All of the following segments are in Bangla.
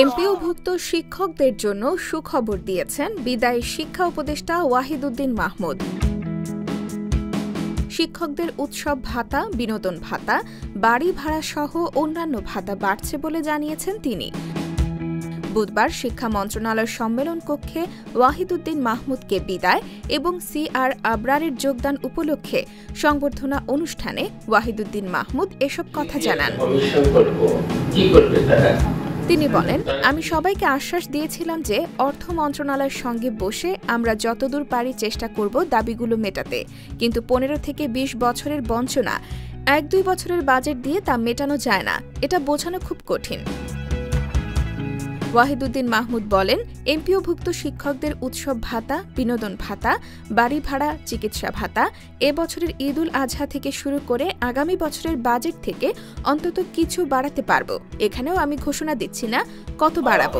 এমপিওভুক্ত শিক্ষকদের জন্য সুখবর দিয়েছেন বিদায়ী শিক্ষা উপদেষ্টা ওয়াহিদুদ্দিন মাহমুদ। শিক্ষকদের উৎসব ভাতা, বিনোদন ভাতা, বাড়ি ভাড়া সহ অন্যান্য ভাতা বাড়ছে বলে জানিয়েছেন তিনি। বুধবার শিক্ষা মন্ত্রণালয়ের সম্মেলন কক্ষে ওয়াহিদুদ্দিন মাহমুদকে বিদায় এবং সিআর আবরারের যোগদান উপলক্ষে সংবর্ধনা অনুষ্ঠানে ওয়াহিদুদ্দিন মাহমুদ এসব কথা জানান। তিনি বলেন, আমি সবাইকে আশ্বাস দিয়েছিলাম যে অর্থ মন্ত্রণালয়ের সঙ্গে বসে আমরা যতদূর পারি চেষ্টা করব দাবিগুলো মেটাতে, কিন্তু 15 থেকে 20 বছরের বঞ্চনা 1-2 বছরের বাজেট দিয়ে তা মেটানো যায় না, এটা বোঝানো খুব কঠিন। ওয়াহিদুদ্দিন মাহমুদ বলেন, এমপিওভুক্ত শিক্ষকদের উৎসব ভাতা, বিনোদন ভাতা, বাড়ি ভাড়া, চিকিৎসা ভাতা এবছরের ঈদুল আজহা থেকে শুরু করে আগামী বছরের বাজেট থেকে অন্তত কিছু বাড়াতে পারব। এখানেও আমি ঘোষণা দিচ্ছি না কত বাড়াবো।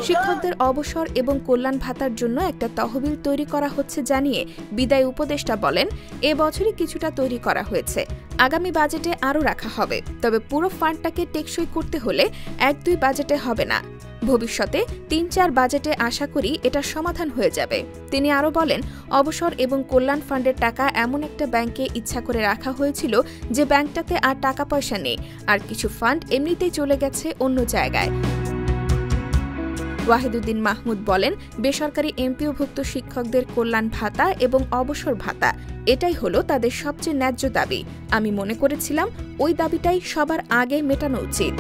শিক্ষকদের অবসর এবং কল্যাণ ভাতার জন্য একটা তহবিল তৈরি করা হচ্ছে জানিয়ে বিদায়ী উপদেষ্টা বলেন, এবছরই কিছুটা তৈরি করা হয়েছে, আগামী বাজেটে আরও রাখা হবে, তবে পুরো ফান্ডটাকে টেকসই করতে হলে 1-2 বাজেটে হবে না, ভবিষ্যতে 3-4 বাজেটে আশা করি এটা সমাধান হয়ে যাবে। তিনি আরও বলেন, অবসর এবং কল্যাণ ফান্ডের টাকা এমন একটা ব্যাংকে ইচ্ছা করে রাখা হয়েছিল যে ব্যাংকটাতে আর টাকা পয়সা নেই, আর কিছু ফান্ড এমনিতেই চলে গেছে অন্য জায়গায়। ওয়াহিদুদ্দিন মাহমুদ বলেন, বেসরকারি এমপিওভুক্ত শিক্ষকদের কল্যাণ ভাতা এবং অবসর ভাতা এটাই হলো তাদের সবচেয়ে ন্যায্য দাবি। আমি মনে করেছিলাম ওই দাবিটাই সবার আগে মেটানো উচিত।